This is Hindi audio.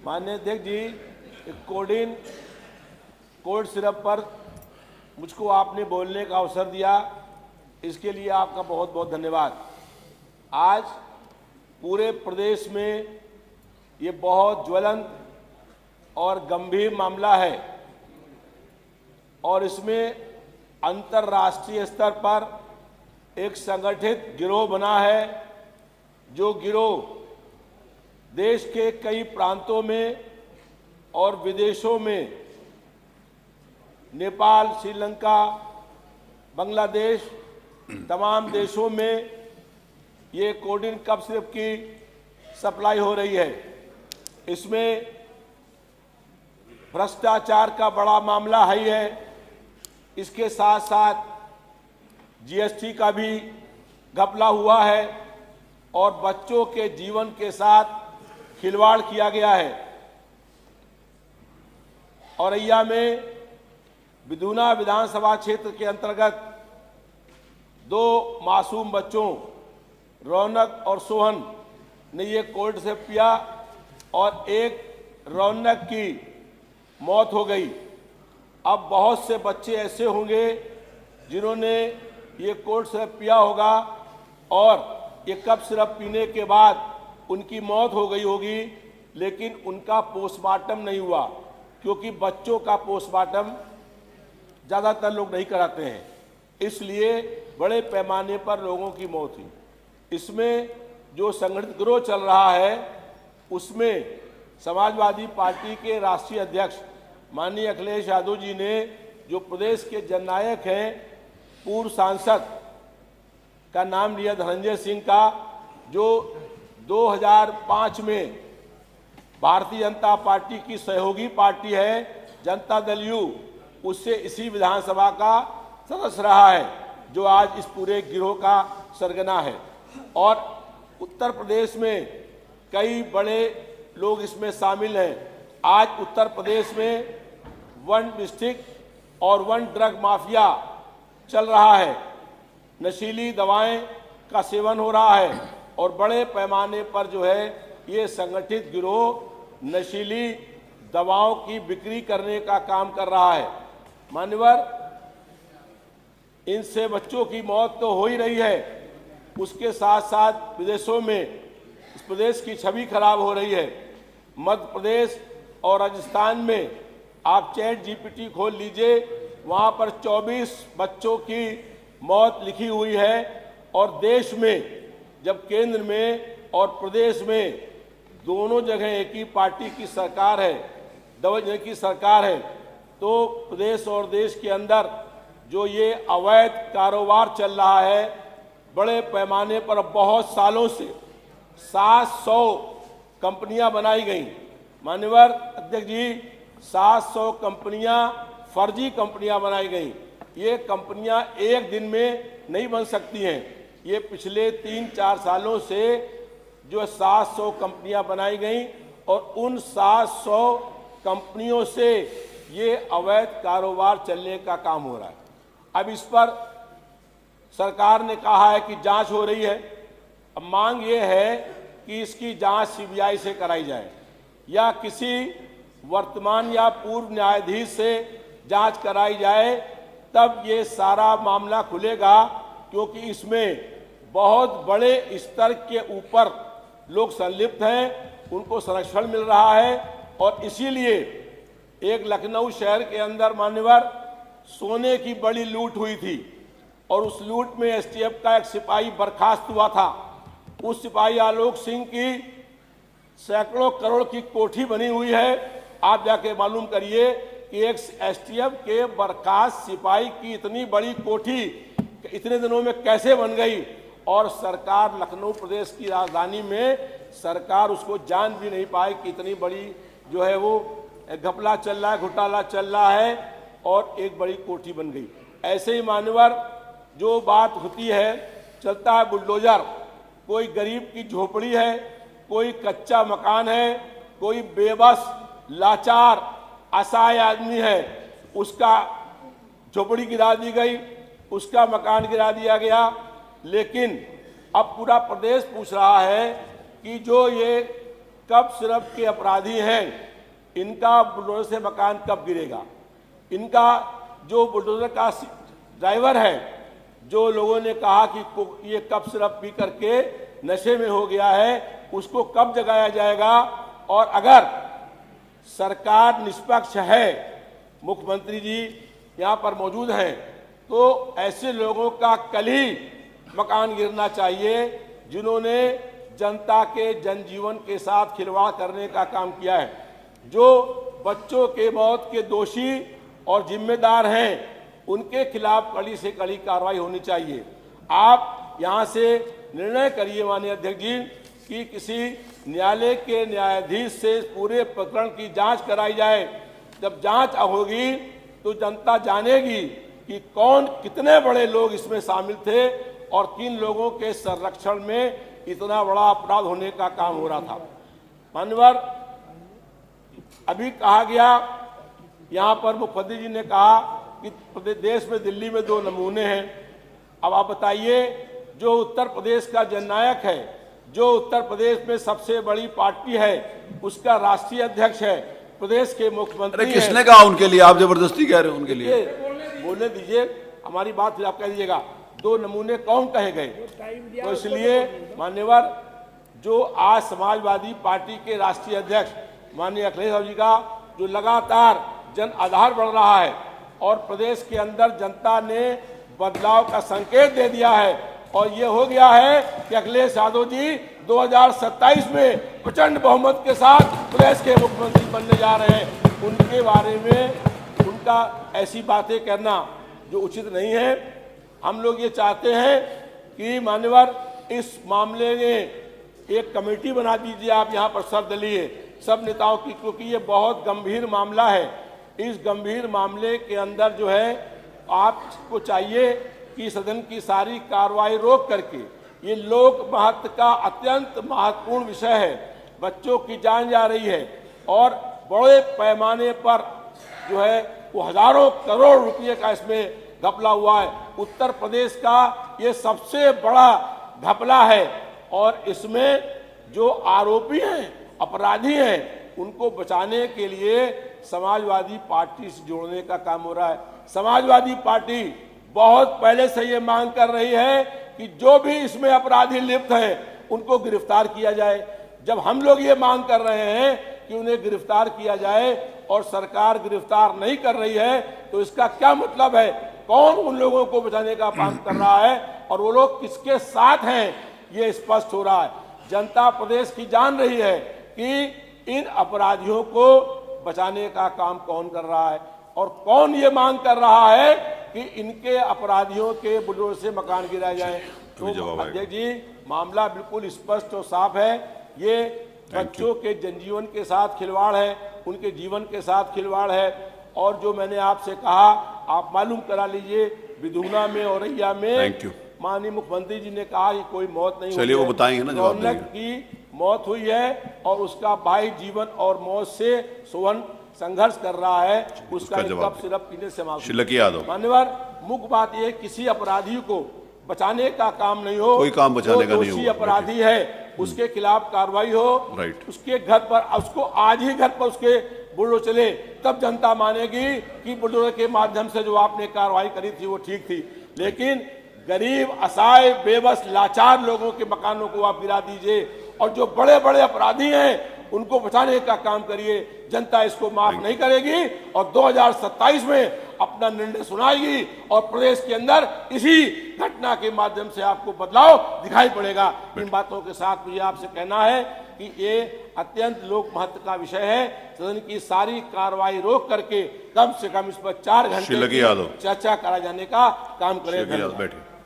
माननीय अध्यक्ष जी, कोडिन कोल्ड सिरप पर मुझको आपने बोलने का अवसर दिया, इसके लिए आपका बहुत बहुत धन्यवाद। आज पूरे प्रदेश में ये बहुत ज्वलंत और गंभीर मामला है और इसमें अंतर्राष्ट्रीय स्तर पर एक संगठित गिरोह बना है, जो गिरोह देश के कई प्रांतों में और विदेशों में, नेपाल, श्रीलंका, बांग्लादेश, तमाम देशों में ये कोडिन कफ सिरप की सप्लाई हो रही है। इसमें भ्रष्टाचार का बड़ा मामला है। इसके साथ साथ जीएसटी का भी घपला हुआ है और बच्चों के जीवन के साथ खिलवाड़ किया गया है। औरैया में विधुना विधानसभा क्षेत्र के अंतर्गत 2 मासूम बच्चों रौनक और सोहन ने ये कोल्ड सिरप पिया और एक रौनक की मौत हो गई। अब बहुत से बच्चे ऐसे होंगे जिन्होंने ये कोल्ड सिरप पिया होगा और ये कफ सिरप पीने के बाद उनकी मौत हो गई होगी, लेकिन उनका पोस्टमार्टम नहीं हुआ, क्योंकि बच्चों का पोस्टमार्टम ज़्यादातर लोग नहीं कराते हैं, इसलिए बड़े पैमाने पर लोगों की मौत हुई। इसमें जो संगठित गिरोह चल रहा है उसमें समाजवादी पार्टी के राष्ट्रीय अध्यक्ष माननीय अखिलेश यादव जी ने, जो प्रदेश के जननायक हैं, पूर्व सांसद का नाम लिया धनंजय सिंह का, जो 2005 में भारतीय जनता पार्टी की सहयोगी पार्टी है जनता दल यू, उससे इसी विधानसभा का सदस्य रहा है, जो आज इस पूरे गिरोह का सरगना है। और उत्तर प्रदेश में कई बड़े लोग इसमें शामिल हैं। आज उत्तर प्रदेश में 1 डिस्ट्रिक्ट और 1 ड्रग माफिया चल रहा है। नशीली दवाएं का सेवन हो रहा है और बड़े पैमाने पर जो है ये संगठित गिरोह नशीली दवाओं की बिक्री करने का काम कर रहा है। मान्यवर, इनसे बच्चों की मौत तो हो ही रही है, उसके साथ साथ विदेशों में इस प्रदेश की छवि खराब हो रही है। मध्य प्रदेश और राजस्थान में आप चैट जीपीटी खोल लीजिए, वहाँ पर 24 बच्चों की मौत लिखी हुई है। और देश में जब केंद्र में और प्रदेश में दोनों जगह एक ही पार्टी की सरकार है, डबल इंजन की सरकार है, तो प्रदेश और देश के अंदर जो ये अवैध कारोबार चल रहा है बड़े पैमाने पर, बहुत सालों से 700 कंपनियां बनाई गई। माननीय अध्यक्ष जी, 700 कंपनियां फर्जी कंपनियां बनाई गई। ये कंपनियां एक दिन में नहीं बन सकती हैं। ये पिछले 3-4 सालों से जो 700 कंपनियां बनाई गई और उन 700 कंपनियों से ये अवैध कारोबार चलने का काम हो रहा है। अब इस पर सरकार ने कहा है कि जांच हो रही है। अब मांग ये है कि इसकी जांच सीबीआई से कराई जाए या किसी वर्तमान या पूर्व न्यायाधीश से जांच कराई जाए, तब ये सारा मामला खुलेगा, क्योंकि इसमें बहुत बड़े स्तर के ऊपर लोग संलिप्त हैं, उनको संरक्षण मिल रहा है। और इसीलिए एक लखनऊ शहर के अंदर मान्यवर सोने की बड़ी लूट हुई थी और उस लूट में एसटीएफ का एक सिपाही बर्खास्त हुआ था। उस सिपाही आलोक सिंह की सैकड़ों करोड़ की कोठी बनी हुई है। आप जाके मालूम करिए कि एक एसटीएफ के बर्खास्त सिपाही की इतनी बड़ी कोठी इतने दिनों में कैसे बन गई, और सरकार लखनऊ प्रदेश की राजधानी में सरकार उसको जान भी नहीं पाई कि इतनी बड़ी जो है वो घपला चल रहा है, घोटाला चल रहा है और एक बड़ी कोठी बन गई। ऐसे ही मान्यवर जो बात होती है, चलता है बुलडोजर, कोई गरीब की झोपड़ी है, कोई कच्चा मकान है, कोई बेबस लाचार असहाय आदमी है, उसका झोपड़ी गिरा दी गई, उसका मकान गिरा दिया गया। लेकिन अब पूरा प्रदेश पूछ रहा है कि जो ये कब सिर्फ के अपराधी हैं, इनका बुलडोजर से मकान कब गिरेगा। इनका जो बुलडोजर का ड्राइवर है, जो लोगों ने कहा कि ये कब सिर्फ पी करके नशे में हो गया है, उसको कब जगाया जाएगा। और अगर सरकार निष्पक्ष है, मुख्यमंत्री जी यहाँ पर मौजूद हैं, तो ऐसे लोगों का कल ही मकान गिरना चाहिए जिन्होंने जनता के जनजीवन के साथ खिलवाड़ करने का काम किया है। जो बच्चों के मौत के दोषी और जिम्मेदार हैं, उनके खिलाफ कड़ी से कड़ी कार्रवाई होनी चाहिए। आप यहाँ से निर्णय करिए माननीय अध्यक्ष जी कि किसी न्यायालय के न्यायाधीश से पूरे प्रकरण की जांच कराई जाए। जब जांच होगी तो जनता जानेगी कि कौन कितने बड़े लोग इसमें शामिल थे और किन लोगों के संरक्षण में इतना बड़ा अपराध होने का काम हो रहा था। मान्यवर, अभी कहा गया, यहाँ पर मुख्यमंत्री जी ने कहा कि देश में दिल्ली में 2 नमूने हैं। अब आप बताइए, जो उत्तर प्रदेश का जननायक है, जो उत्तर प्रदेश में सबसे बड़ी पार्टी है, उसका राष्ट्रीय अध्यक्ष है, प्रदेश के मुख्यमंत्री हैं। किसने कहा उनके लिए? आप जबरदस्ती कह रहे हो उनके लिए। बोलने दीजिए, हमारी बात फिर आप कह दीजिएगा। 2 नमूने कौन कहे गए? तो इसलिए मान्यवर, जो आज समाजवादी पार्टी के राष्ट्रीय अध्यक्ष माननीय अखिलेश यादव जी का जो लगातार जन आधार बढ़ रहा है और प्रदेश के अंदर जनता ने बदलाव का संकेत दे दिया है, और ये हो गया है कि अखिलेश यादव जी 2027 में प्रचंड बहुमत के साथ प्रदेश के मुख्यमंत्री बनने जा रहे हैं। उनके बारे में उनका ऐसी बातें करना जो उचित नहीं है। हम लोग ये चाहते हैं कि मान्यवर, इस मामले में एक कमेटी बना दीजिए आप यहाँ पर सर्वदलीय सब नेताओं की, क्योंकि ये बहुत गंभीर मामला है। इस गंभीर मामले के अंदर जो है आपको चाहिए कि सदन की सारी कार्रवाई रोक करके, ये लोक महत्व का अत्यंत महत्वपूर्ण विषय है, बच्चों की जान जा रही है और बड़े पैमाने पर जो है वो हजारों करोड़ रुपए का इसमें घपला हुआ है। उत्तर प्रदेश का ये सबसे बड़ा घपला है और इसमें जो आरोपी हैं, अपराधी हैं, उनको बचाने के लिए समाजवादी पार्टी से जोड़ने का काम हो रहा है। समाजवादी पार्टी बहुत पहले से ये मांग कर रही है कि जो भी इसमें अपराधी लिप्त हैं उनको गिरफ्तार किया जाए। जब हम लोग ये मांग कर रहे हैं कि उन्हें गिरफ्तार किया जाए और सरकार गिरफ्तार नहीं कर रही है, तो इसका क्या मतलब है? कौन उन लोगों को बचाने का काम कर रहा है और वो लोग किसके साथ हैं, ये स्पष्ट हो रहा है। जनता प्रदेश की जान रही है कि इन अपराधियों को बचाने का काम कौन कर रहा है और कौन ये मांग कर रहा है कि इनके अपराधियों के बुलडोजर से मकान गिराए जाएं। तो अध्यक्ष जी, मामला बिल्कुल स्पष्ट और साफ है। ये बच्चों के जनजीवन के साथ खिलवाड़ है, उनके जीवन के साथ खिलवाड़ है। और जो मैंने आपसे कहा, आप मालूम करा लीजिए, विधुना में, औरैया में माननीय मुख्यमंत्री जी ने कहा कि कोई मौत नहीं हुई। चलिए, वो बताएंगे ना, जवाब देंगे। की मौत हुई है और उसका भाई जीवन और मौत से सुवन संघर्ष कर रहा है, उसका कब सिर्फ पीने से मान्यवर, मुख्य बात यह, किसी अपराधी को बचाने का काम नहीं हो, कोई काम बचाने का नहीं हो। दोषी अपराधी है उसके खिलाफ कार्रवाई हो, उसके घर पर, उसको आज ही घर पर उसके बुलडोजर चले, तब जनता मानेगी कि बुलडोजर के माध्यम से जो आपने कार्रवाई करी थी वो ठीक थी। लेकिन गरीब, असहाय, बेबस, लाचार लोगों के मकानों को आप गिरा दीजिए और जो बड़े बड़े अपराधी हैं उनको बचाने का काम करिए। जनता इसको माफ नहीं करेगी और 2027 में अपना निर्णय सुनाएगी और प्रदेश के अंदर इसी घटना के माध्यम से आपको बदलाव दिखाई पड़ेगा। इन बातों के साथ मुझे आपसे कहना है कि ये अत्यंत लोक महत्व का विषय है। सदन की सारी कार्रवाई रोक करके कम से कम इस पर 4 घंटे चर्चा करा जाने का काम करें। बैठिए।